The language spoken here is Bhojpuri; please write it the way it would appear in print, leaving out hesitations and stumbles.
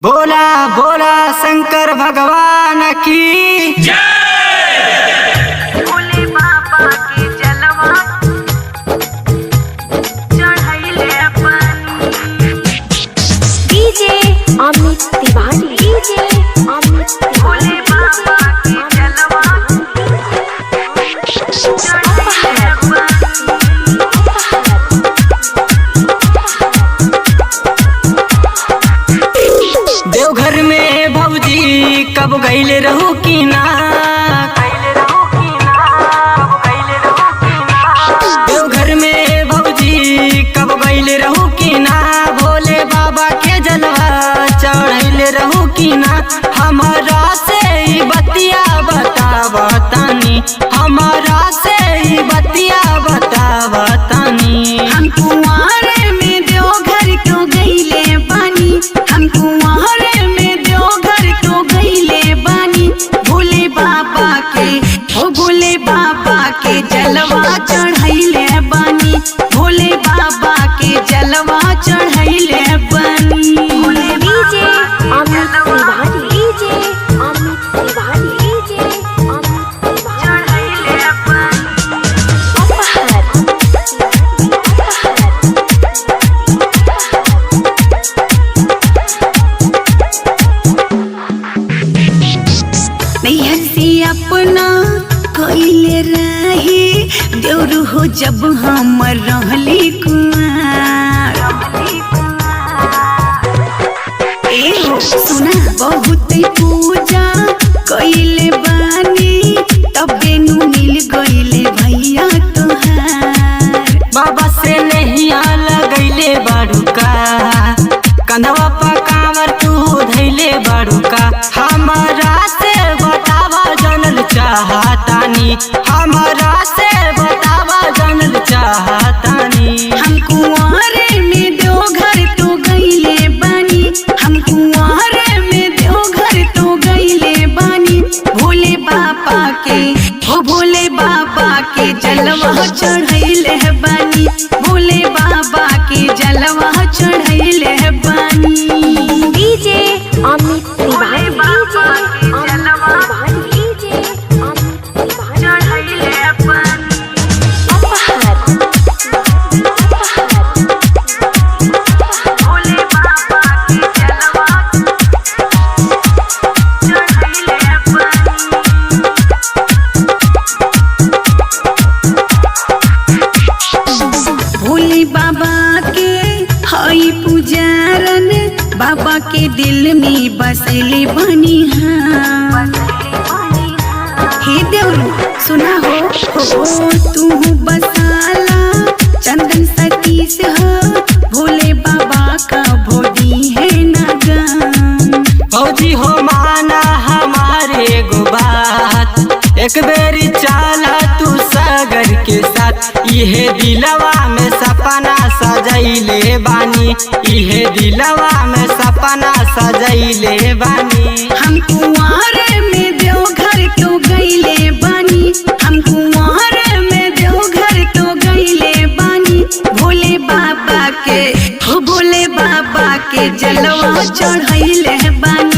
बोला बोला शंकर भगवान की जय। भोले बाबा के जलवा चढ़ाइले पानी। डीजे अमित तिवारी, डीजे अमित भोले बाबा के जलवा चढ़ाइले पानी। देवघर में भौजी कब गईले रहू की ना, देवघर में भौजी कब गईले रहू की ना, भोले बाबा के जलवा चढ़ैले रहू की ना। हमारा से ही बतिया बतावतानी, हमारा से ही बतिया बतावतानी। हम कुंवारे में देवघर क्यों गईले बानी, हम कुंवारे में देवघर क्यों गईले बानी। भोले बाबा के ओ भोले बाबा के जलवा चढ़ाइले बानी, भोले बाबा के जलवा चढ़ाइले बानी। DJ Amit Tiwari, DJ Amit Tiwari, DJ Amit Tiwari चढ़ाइले बानी। नैहर से अपना कइले रही देवरू हो जब हम रहली कुआर। ए हो सुना बहुत पूजा कइले बानी तबे नु मिल गइले भैया तोहार। बाबा से नहीं लगैले बाड़ूका, कंधवा पर कांवर तू धैले बाड़ूका। हमारा से बतावा जानल चाहतानी, हमारा से बतावा जानल चाहतानी। हम कुंवारे में देवघर तो गइले बानी, हम कुंवारे में देवघर तो गइले बानी। भोले बाबा के ओ भोले बाबा के जलवा चढ़ैले बानी, भोले बाबा के जलवा चढ़ैले बानी। DJ Amit Tiwari, DJ Amit Tiwari, DJ Amit Tiwari चढ़ैले बानी। भोले बाबा के जलवा चढ़ैले बानी। भोले बाबा के हई पुजारन, बाबा के दिल में बसले बनी। हे देवरू सुना हो तू बसाला चंदन सतीश हो, भोले बाबा का भोगी है नगान। फौजी हो माना हमारे गो बात, एक बेरी चाला तू सागर के साथ। इहे दिलवा में सपना सजैले बानी, इहे दिलवा में सपना सजैले बानी। हम कुंवारे में देवघर क्यों गईले बानी, हम कुंवारे में देवघर क्यों गईले बानी। भोले बाबा के हो भोले बाबा के जलवा चढ़ैले बानी।